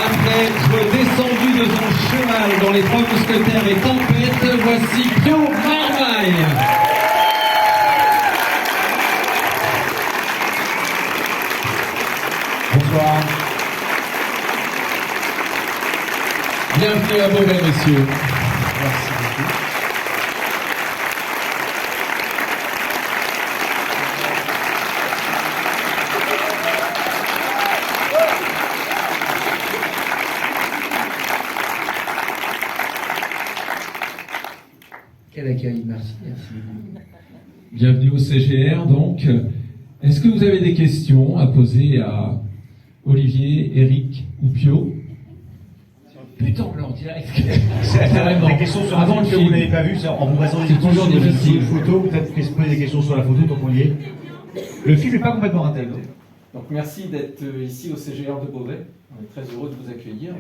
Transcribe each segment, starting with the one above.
Après être descendu de son cheval dans les Trois Mousquetaires et Tempête, voici Pio Marmaille. Bonsoir. Bienvenue à Beauvais, messieurs. Merci beaucoup. Quel accueil, merci. Bienvenue au CGR, donc. Est-ce que vous avez des questions à poser à Olivier, Eric ou Pio? Putain, on l'a en direct. C'est Carrément. des questions sur la Avant photo le que film. vous n'avez pas vu, en vous basant C'est toujours difficile. une photo, peut-être que se poser des questions sur la photo tant qu'on y est. Le film n'est pas complètement raté. Donc merci d'être ici au CGR de Beauvais. On est très heureux de vous accueillir.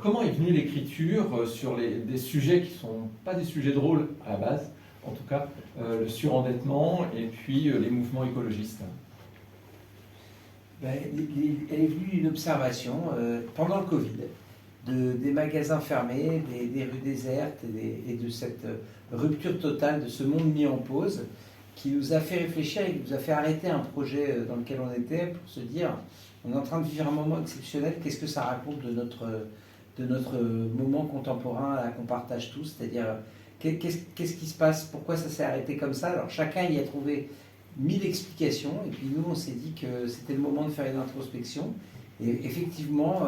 Comment est venue l'écriture sur des sujets qui ne sont pas des sujets drôles à la base, en tout cas le surendettement et puis les mouvements écologistes? Elle est venue d'une observation pendant le Covid, des magasins fermés, des rues désertes et de cette rupture totale de ce monde mis en pause qui nous a fait réfléchir et qui nous a fait arrêter un projet dans lequel on était pour se dire on est en train de vivre un moment exceptionnel, qu'est-ce que ça raconte de notre moment contemporain là, qu'on partage tous, c'est-à-dire qu'est-ce qui se passe, pourquoi ça s'est arrêté comme ça. Alors chacun y a trouvé 1000 explications et puis nous on s'est dit que c'était le moment de faire une introspection et effectivement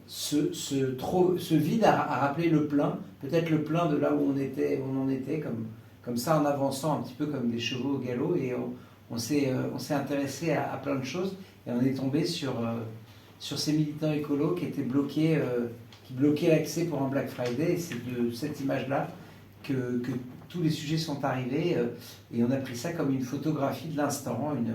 ce vide a rappelé le plein, peut-être le plein de là où on en était comme ça en avançant un petit peu comme des chevaux au galop et on s'est intéressé à plein de choses et on est tombé sur ces militants écolos qui étaient bloqués, qui bloquaient l'accès pour un Black Friday et c'est de cette image-là que tous les sujets sont arrivés et on a pris ça comme une photographie de l'instant, une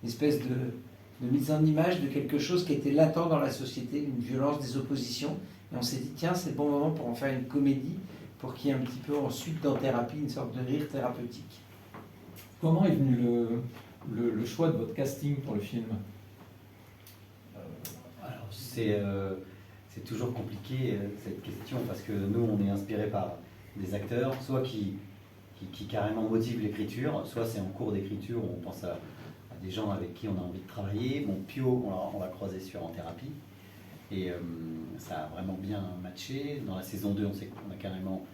espèce de mise en image de quelque chose qui était latent dans la société, une violence des oppositions. Et on s'est dit, tiens, c'est le bon moment pour en faire une comédie, pour qu'il y ait un petit peu ensuite dans thérapie une sorte de rire thérapeutique. Comment est venu le choix de votre casting pour le film? Alors, c'est toujours compliqué cette question parce que nous on est inspiré par des acteurs, soit qui carrément motivent l'écriture, soit c'est en cours d'écriture, on pense à des gens avec qui on a envie de travailler. Bon, Pio, on l'a croisé En thérapie, et ça a vraiment bien matché. Dans la saison 2, on a carrément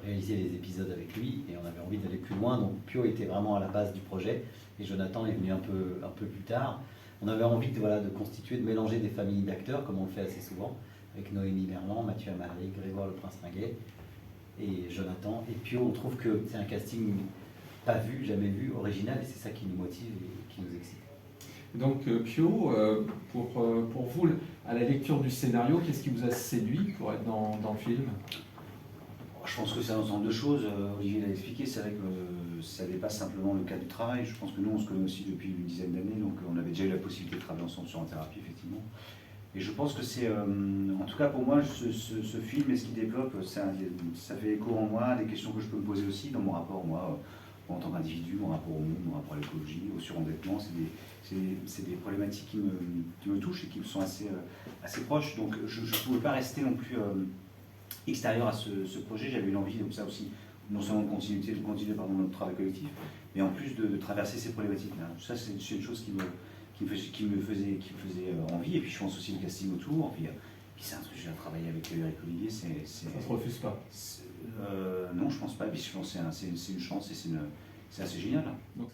réalisé les épisodes avec lui, et on avait envie d'aller plus loin, donc Pio était vraiment à la base du projet, et Jonathan est venu un peu plus tard. On avait envie de constituer, de mélanger des familles d'acteurs, comme on le fait assez souvent, avec Noémie Merlan, Mathieu Amalric, Grégoire Le Prince-Ringuet, et Jonathan. Et puis on trouve que c'est un casting pas vu, jamais vu, original, et c'est ça qui nous motive et qui nous excite. Donc Pio, pour vous, à la lecture du scénario, qu'est-ce qui vous a séduit pour être dans le film? Je pense que c'est un ensemble de choses. Olivier l'a expliqué, c'est vrai que ça dépasse simplement le cadre du travail. Je pense que nous, on se connaît aussi depuis une dizaine d'années, donc on avait déjà eu la possibilité de travailler ensemble sur En thérapie, effectivement. Et je pense que c'est, en tout cas pour moi, ce film et ce qu'il développe, ça fait écho en moi à des questions que je peux me poser aussi dans mon rapport, moi, en tant qu'individu, mon rapport au monde, mon rapport à l'écologie, au surendettement. C'est des problématiques qui me touchent et qui me sont assez proches. Donc je ne pouvais pas rester non plus extérieur à ce projet. J'avais eu l'envie, donc ça aussi, non seulement de continuer notre travail collectif, mais en plus de traverser ces problématiques-là. Ça, c'est une chose qui me faisait envie, et puis je pense aussi le casting autour, puis c'est un truc que j'ai travaillé avec Eric Olivier, Ça se refuse pas? Non, je pense pas, puis je pense que c'est une chance et c'est assez génial. Donc,